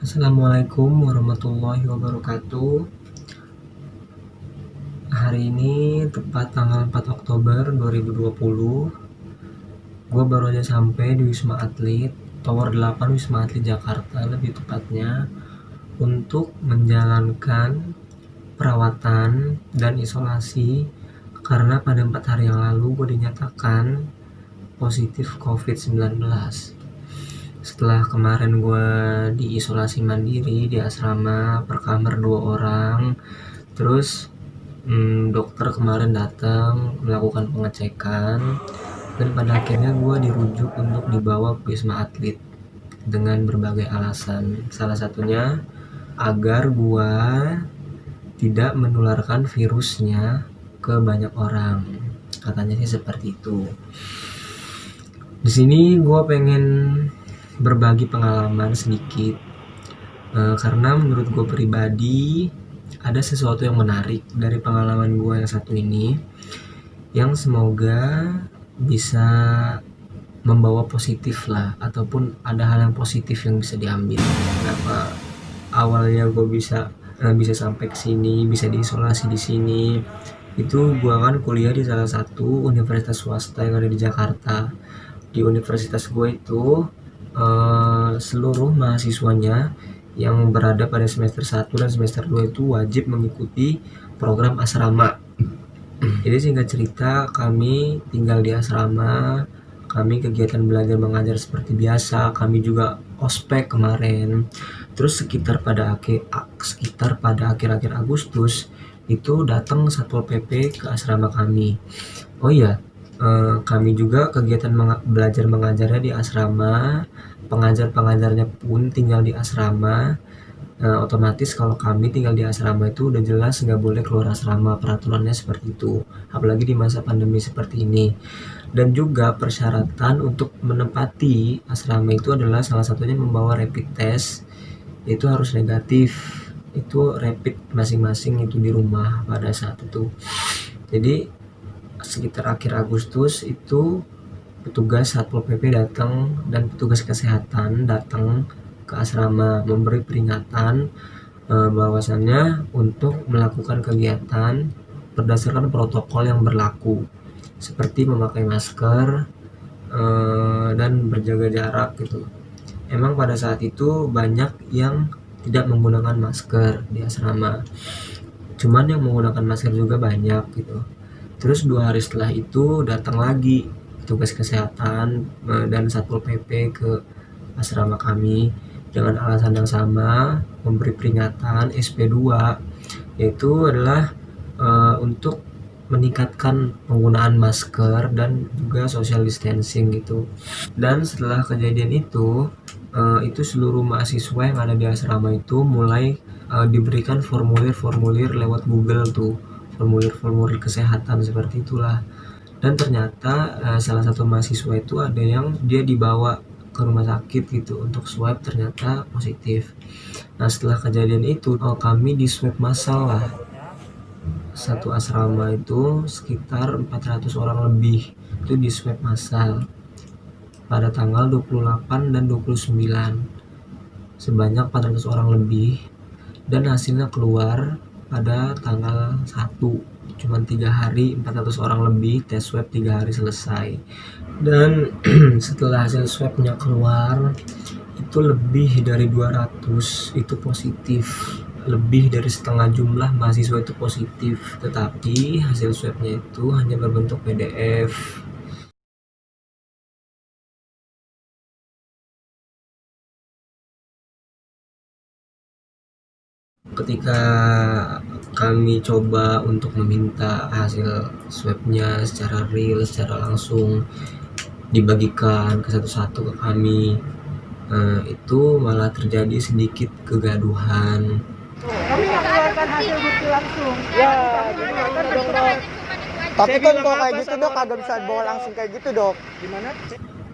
Assalamualaikum warahmatullahi wabarakatuh. Hari ini tepat tanggal 4 Oktober 2020. Gue baru aja sampai di Wisma Atlet, Tower 8 Wisma Atlet Jakarta lebih tepatnya, untuk menjalankan perawatan dan isolasi karena pada 4 hari yang lalu gue dinyatakan positif COVID-19. Setelah kemarin gue diisolasi mandiri di asrama per kamar 2 orang, terus dokter kemarin datang melakukan pengecekan dan pada akhirnya gue dirujuk untuk dibawa ke Wisma Atlet dengan berbagai alasan. Salah satunya agar gue tidak menularkan virusnya ke banyak orang. Katanya sih seperti itu. Di sini gue pengen berbagi pengalaman sedikit karena menurut gue pribadi ada sesuatu yang menarik dari pengalaman gue yang satu ini yang semoga bisa membawa positif lah, ataupun ada hal yang positif yang bisa diambil. Kenapa awalnya gue bisa sampai ke sini, bisa diisolasi di sini? Itu gue kan kuliah di salah satu universitas swasta yang ada di Jakarta. Di universitas gue itu seluruh mahasiswanya yang berada pada semester 1 dan semester 2 itu wajib mengikuti program asrama. Jadi singkat cerita, kami tinggal di asrama, kami kegiatan belajar mengajar seperti biasa, kami juga ospek kemarin. Terus sekitar pada akhir-akhir Agustus itu datang Satpol PP ke asrama kami. Oh iya, kami juga kegiatan belajar mengajarnya di asrama, pengajar-pengajarnya pun tinggal di asrama. Otomatis kalau kami tinggal di asrama itu udah jelas nggak boleh keluar asrama, peraturannya seperti itu, apalagi di masa pandemi seperti ini. Dan juga persyaratan untuk menempati asrama itu adalah salah satunya membawa rapid test, itu harus negatif, itu rapid masing-masing itu di rumah pada saat itu. Jadi sekitar akhir Agustus itu petugas Satpol PP datang dan petugas kesehatan datang ke asrama memberi peringatan bahwasannya untuk melakukan kegiatan berdasarkan protokol yang berlaku seperti memakai masker dan berjaga jarak gitu. Emang pada saat itu banyak yang tidak menggunakan masker di asrama, cuman yang menggunakan masker juga banyak gitu. Terus 2 hari setelah itu datang lagi petugas kesehatan dan Satpol PP ke asrama kami dengan alasan yang sama, memberi peringatan SP2, yaitu adalah untuk meningkatkan penggunaan masker dan juga social distancing gitu. Dan setelah kejadian itu seluruh mahasiswa yang ada di asrama itu mulai diberikan formulir-formulir lewat Google tuh, formulir-formulir kesehatan seperti itulah. Dan ternyata salah satu mahasiswa itu ada yang dia dibawa ke rumah sakit gitu untuk swab, ternyata positif. Nah setelah kejadian itu kami di swab massal lah. Satu asrama itu sekitar 400 orang lebih itu di swab massal pada tanggal 28 dan 29, sebanyak 400 orang lebih, dan hasilnya keluar pada tanggal 1, cuman 3 hari 400 orang lebih, tes swab 3 hari selesai. Dan setelah hasil swabnya keluar itu lebih dari 200 itu positif, lebih dari setengah jumlah mahasiswa itu positif, tetapi hasil swabnya itu hanya berbentuk PDF. Ketika kami coba untuk meminta hasil swabnya secara real, secara langsung dibagikan ke satu-satu ke kami, itu malah terjadi sedikit kegaduhan. Kami mengeluarkan hasil bukti langsung. Ya, gimana dong dok? Tapi kan kalau kayak gitu dok, kagak bisa bawa langsung kayak gitu dok. Gimana?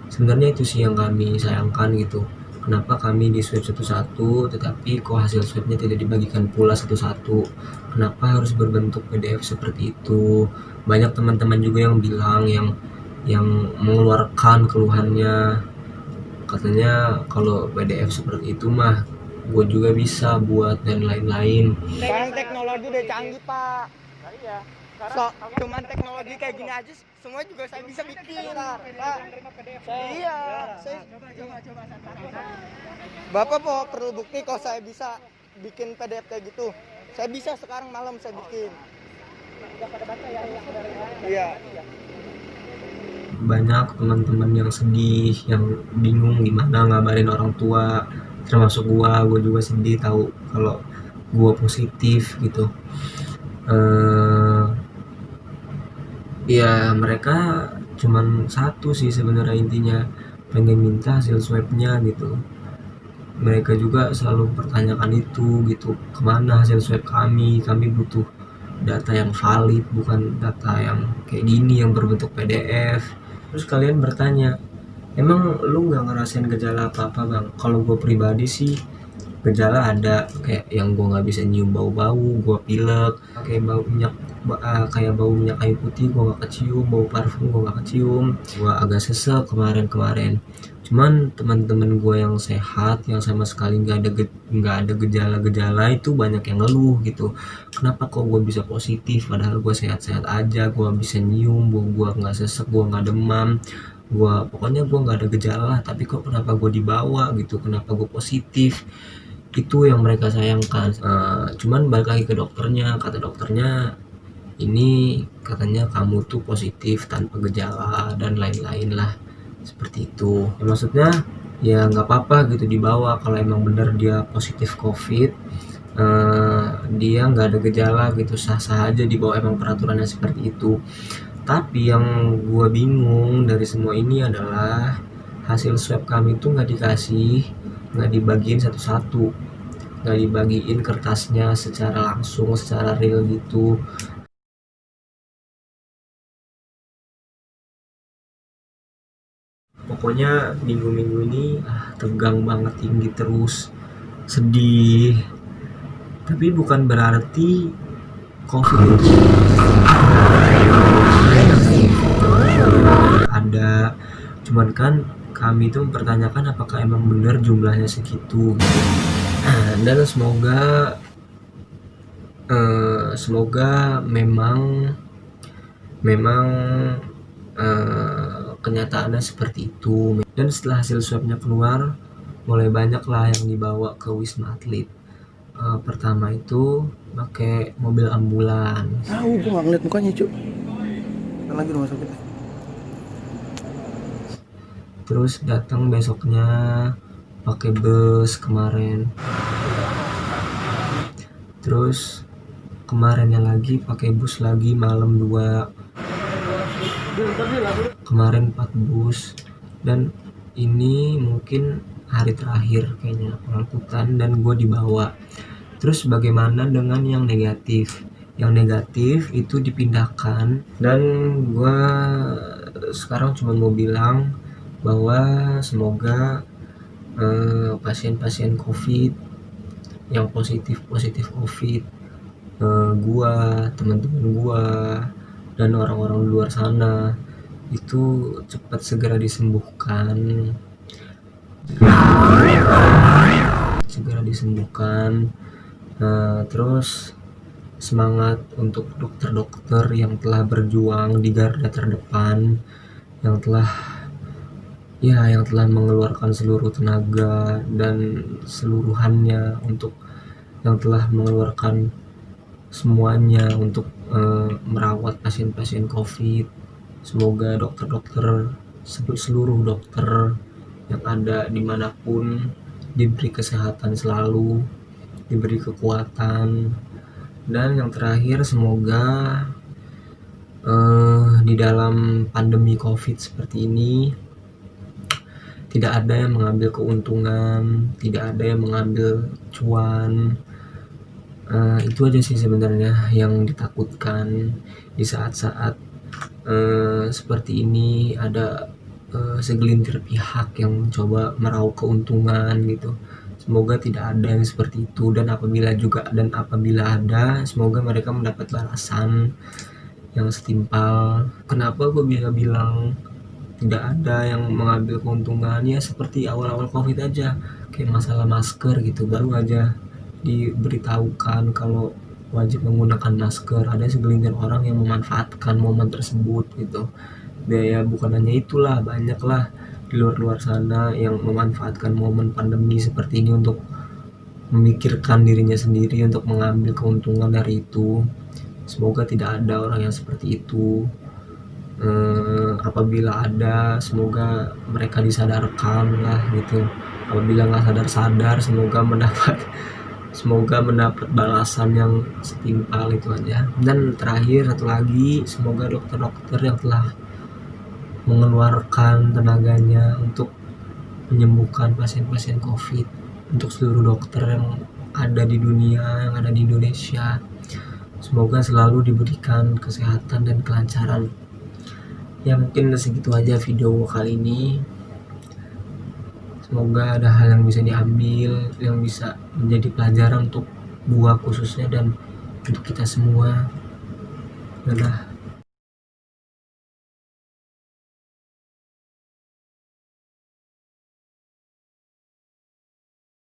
Sebenarnya itu sih yang kami sayangkan gitu. Kenapa kami di swab satu-satu, tetapi kok hasil swabnya tidak dibagikan pula satu-satu? Kenapa harus berbentuk PDF seperti itu? Banyak teman-teman juga yang bilang, yang mengeluarkan keluhannya, katanya kalau PDF seperti itu mah gue juga bisa buat dan lain-lain. Sekarang teknologi udah canggih, Pak. Iya. Cuman teknologi kayak gini aja semua juga saya bisa bikin, Pak. Iya, saya Coba. Bapak mau perlu bukti kalau saya bisa bikin PDF kayak gitu. Saya bisa sekarang malam saya bikin. Udah pada baca ya yang dari Iya. Banyak teman-teman yang sedih, yang bingung gimana ngabarin orang tua, termasuk gue juga sedih tahu kalau gue positif gitu. Ya mereka cuman satu sih sebenarnya intinya, pengen minta hasil swabnya gitu. Mereka juga selalu pertanyakan itu gitu, kemana hasil swab kami butuh data yang valid, bukan data yang kayak gini yang berbentuk PDF. Terus kalian bertanya, emang lu nggak ngerasain gejala apa-apa bang? Kalau gue pribadi sih gejala ada, kayak yang gue nggak bisa nyium bau-bau, gue pilek, kayak bau minyak kayak bau minyak kayu putih gue nggak kecium, bau parfum gue nggak kecium, gue agak sesek kemarin. Cuman teman-teman gue yang sehat, yang sama sekali nggak ada gejala-gejala itu banyak yang ngeluh gitu. Kenapa kok gue bisa positif padahal gue sehat-sehat aja, gue bisa nyium, gue nggak sesek, gue nggak demam, pokoknya gue nggak ada gejala, tapi kok kenapa gue dibawa gitu, kenapa gue positif. Itu yang mereka sayangkan. Cuman balik lagi ke dokternya, kata dokternya ini katanya kamu tuh positif tanpa gejala dan lain-lain lah, seperti itu ya, maksudnya ya nggak apa-apa gitu dibawa kalau emang bener dia positif COVID. Dia nggak ada gejala gitu, sah-sah aja dibawa, emang peraturannya seperti itu. Tapi yang gue bingung dari semua ini adalah hasil swab kami tuh nggak dibagiin satu-satu, nggak dibagiin kertasnya secara langsung, secara real gitu. Pokoknya minggu-minggu ini tegang banget, tinggi terus, sedih. Tapi bukan berarti COVID itu ada, cuman kan kami itu mempertanyakan apakah emang benar jumlahnya segitu gitu. Dan semoga memang kenyataannya seperti itu. Dan setelah hasil swabnya keluar, mulai banyak lah yang dibawa ke Wisma Atlet. Pertama itu pakai mobil ambulans. Tahu gua nggak ngeliat mukanya, Cuk. Lagi rumah sakit. Terus datang besoknya pakai bus kemarin. Terus kemarinnya lagi pakai bus lagi malam 2. Kemarin 4 bus. Dan ini mungkin hari terakhir kayaknya pengangkutan dan gue dibawa. Terus bagaimana dengan yang negatif? Yang negatif itu dipindahkan, dan gue sekarang cuma mau bilang bahwa semoga pasien-pasien COVID yang positif COVID, gue, teman-teman gue, dan orang-orang di luar sana itu cepat segera disembuhkan. Terus semangat untuk dokter-dokter yang telah berjuang di garda terdepan, yang telah mengeluarkan seluruh tenaga dan seluruhannya, yang telah mengeluarkan semuanya untuk merawat pasien-pasien COVID. Semoga dokter-dokter, seluruh dokter yang ada dimanapun diberi kesehatan selalu, diberi kekuatan. Dan yang terakhir, semoga di dalam pandemi COVID seperti ini tidak ada yang mengambil keuntungan, tidak ada yang mengambil cuan. Itu aja sih sebenarnya yang ditakutkan di saat-saat seperti ini. Ada segelintir pihak yang mencoba meraup keuntungan gitu. Semoga tidak ada yang seperti itu, dan apabila ada, semoga mereka mendapat balasan yang setimpal. Kenapa gue bilang tidak ada yang mengambil keuntungannya seperti awal-awal covid aja, kayak masalah masker gitu, baru aja diberitahukan kalau wajib menggunakan masker, ada segelintir orang yang memanfaatkan momen tersebut gitu. Ya bukan hanya itulah, banyaklah di luar sana yang memanfaatkan momen pandemi seperti ini untuk memikirkan dirinya sendiri, untuk mengambil keuntungan dari itu. Semoga tidak ada orang yang seperti itu. Apabila ada, semoga mereka disadarkan lah gitu. Apabila nggak sadar, semoga mendapat balasan yang setimpal, itu aja. Dan terakhir satu lagi, semoga dokter-dokter yang telah mengeluarkan tenaganya untuk menyembuhkan pasien-pasien COVID, untuk seluruh dokter yang ada di dunia, yang ada di Indonesia, semoga selalu diberikan kesehatan dan kelancaran. Ya mungkin segitu aja video kali ini. Semoga ada hal yang bisa diambil, yang bisa menjadi pelajaran untuk gua khususnya dan untuk kita semua. Dadah.